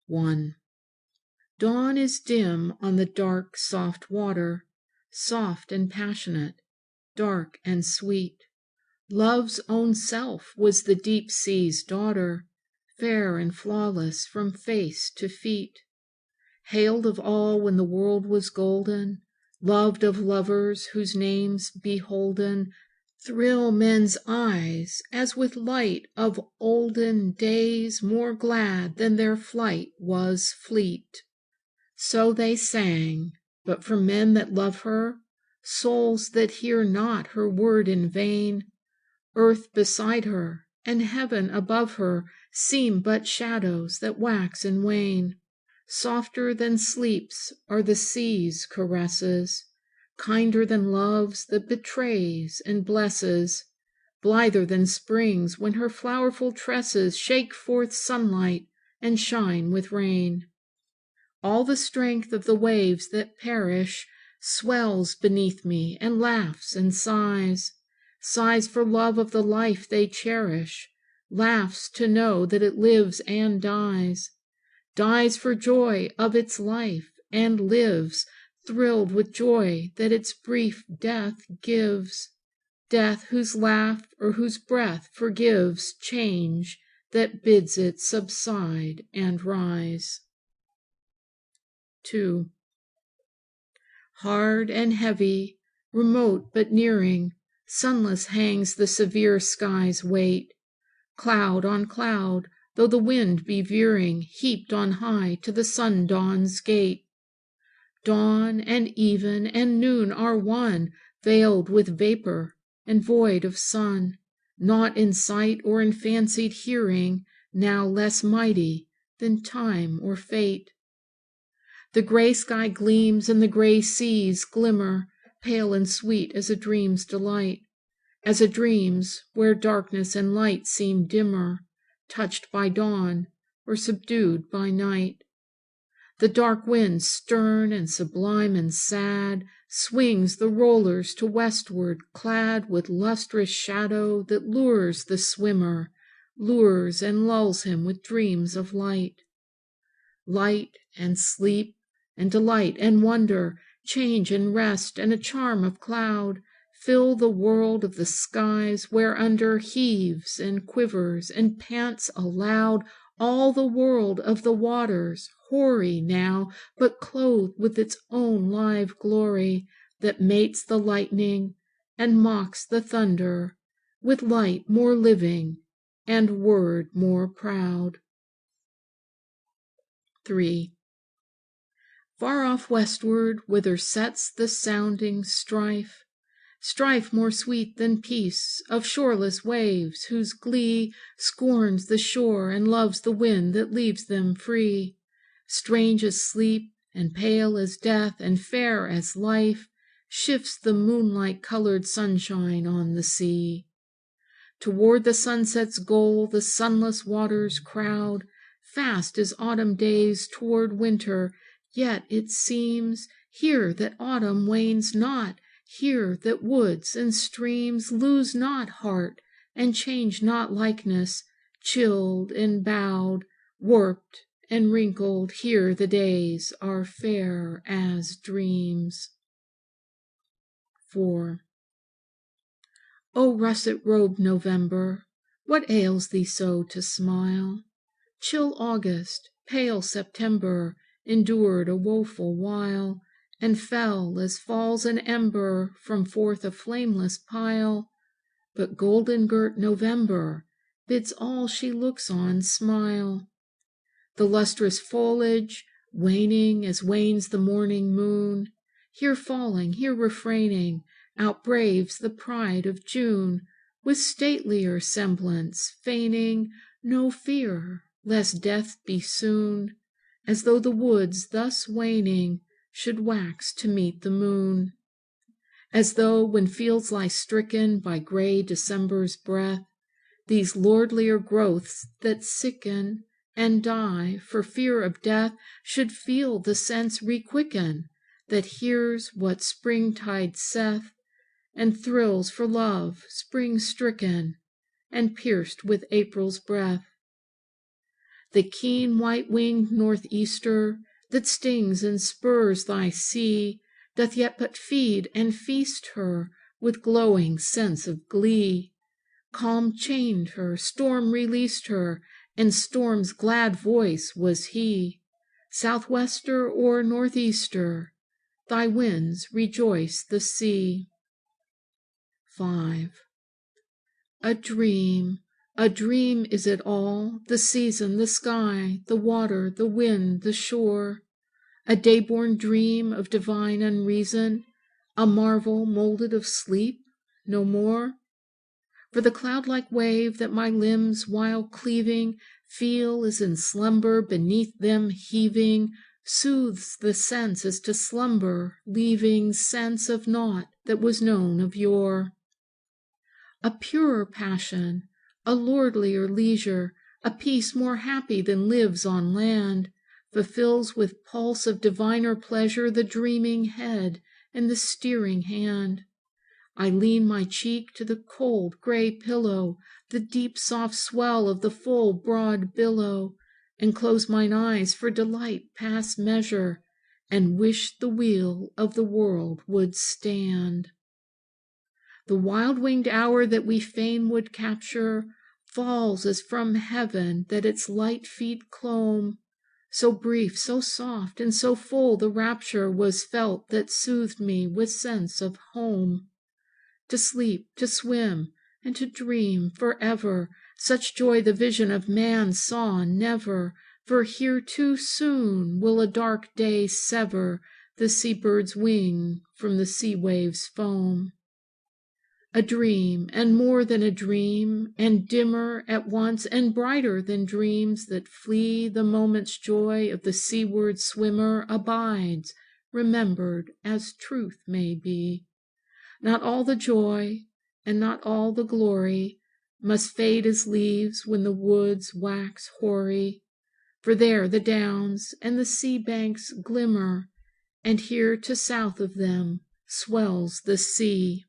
1. Dawn is dim on the dark, soft water, soft and passionate, dark and sweet. Love's own self was the deep sea's daughter, fair and flawless from face to feet. Hailed of all when the world was golden, loved of lovers whose names beholden thrill men's eyes as with light of olden days more glad than their flight was fleet. So they sang, but for men that love her, souls that hear not her word in vain, earth beside her and heaven above her seem but shadows that wax and wane. Softer than sleep's are the sea's caresses, kinder than love's that betrays and blesses, blither than spring's when her flowerful tresses shake forth sunlight and shine with rain. All the strength of the waves that perish swells beneath me and laughs and sighs, sighs for love of the life they cherish, laughs to know that it lives and dies, dies for joy of its life, and lives, thrilled with joy that its brief death gives, death whose laugh or whose breath forgives change that bids it subside and rise. 2. Hard and heavy, remote but nearing, sunless hangs the severe sky's weight, cloud on cloud, though the wind be veering, heaped on high to the sundawn's gate. Dawn and even and noon are one, veiled with vapor and void of sun, naught in sight or in fancied hearing, now less mighty than time or fate. The gray sky gleams and the gray seas glimmer, pale and sweet as a dream's delight, as a dream's where darkness and light seem dimmer, touched by dawn or subdued by night. The dark wind, stern and sublime and sad, swings the rollers to westward, clad with lustrous shadow that lures the swimmer, lures and lulls him with dreams of light. Light and sleep and delight and wonder, change and rest and a charm of cloud, fill the world of the skies whereunder heaves and quivers and pants aloud all the world of the waters, hoary now, but clothed with its own live glory, that mates the lightning and mocks the thunder, with light more living and word more proud. 3. Far off westward, whither sets the sounding strife, strife more sweet than peace, of shoreless waves, whose glee scorns the shore and loves the wind that leaves them free. Strange as sleep, and pale as death, and fair as life, shifts the moonlight-colored sunshine on the sea. Toward the sunset's goal the sunless waters crowd, fast as autumn days toward winter, yet it seems here that autumn wanes not, here that woods and streams lose not heart and change not likeness, chilled and bowed, warped and wrinkled, here the days are fair as dreams. 4. O russet-robed November, what ails thee so to smile? Chill August, pale September, endured a woeful while, and fell as falls an ember from forth a flameless pile. But golden-girt November bids all she looks on smile. The lustrous foliage, waning as wanes the morning moon, here falling, here refraining, outbraves the pride of June, with statelier semblance, feigning no fear lest death be soon, as though the woods thus waning should wax to meet the moon. As though, when fields lie stricken by gray December's breath, these lordlier growths that sicken and die for fear of death should feel the sense requicken that hears what springtide saith, and thrills for love spring-stricken and pierced with April's breath. The keen white-winged northeaster that stings and spurs thy sea doth yet but feed and feast her with glowing sense of glee. Calm chained her, storm released her, and storm's glad voice was he. Southwester or northeaster, thy winds rejoice the sea. 5. A dream is it all, the season, the sky, the water, the wind, the shore, a day-born dream of divine unreason, a marvel molded of sleep, no more? For the cloud-like wave that my limbs while cleaving feel as in slumber beneath them heaving, soothes the sense as to slumber, leaving sense of naught that was known of yore. A purer passion, a lordlier leisure, a peace more happy than lives on land, fulfills with pulse of diviner pleasure the dreaming head and the steering hand. I lean my cheek to the cold gray pillow, the deep soft swell of the full broad billow, and close mine eyes for delight past measure, and wish the wheel of the world would stand. The wild-winged hour that we fain would capture falls as from heaven that its light feet clomb. So brief, so soft, and so full the rapture was felt that soothed me with sense of home. To sleep, to swim, and to dream forever, such joy the vision of man saw never, for here too soon will a dark day sever the sea-bird's wing from the sea-wave's foam. A dream, and more than a dream, and dimmer at once, and brighter than dreams that flee the moment's joy of the seaward swimmer abides, remembered as truth may be. Not all the joy, and not all the glory, must fade as leaves when the woods wax hoary, for there the downs and the sea banks glimmer, and here to south of them swells the sea.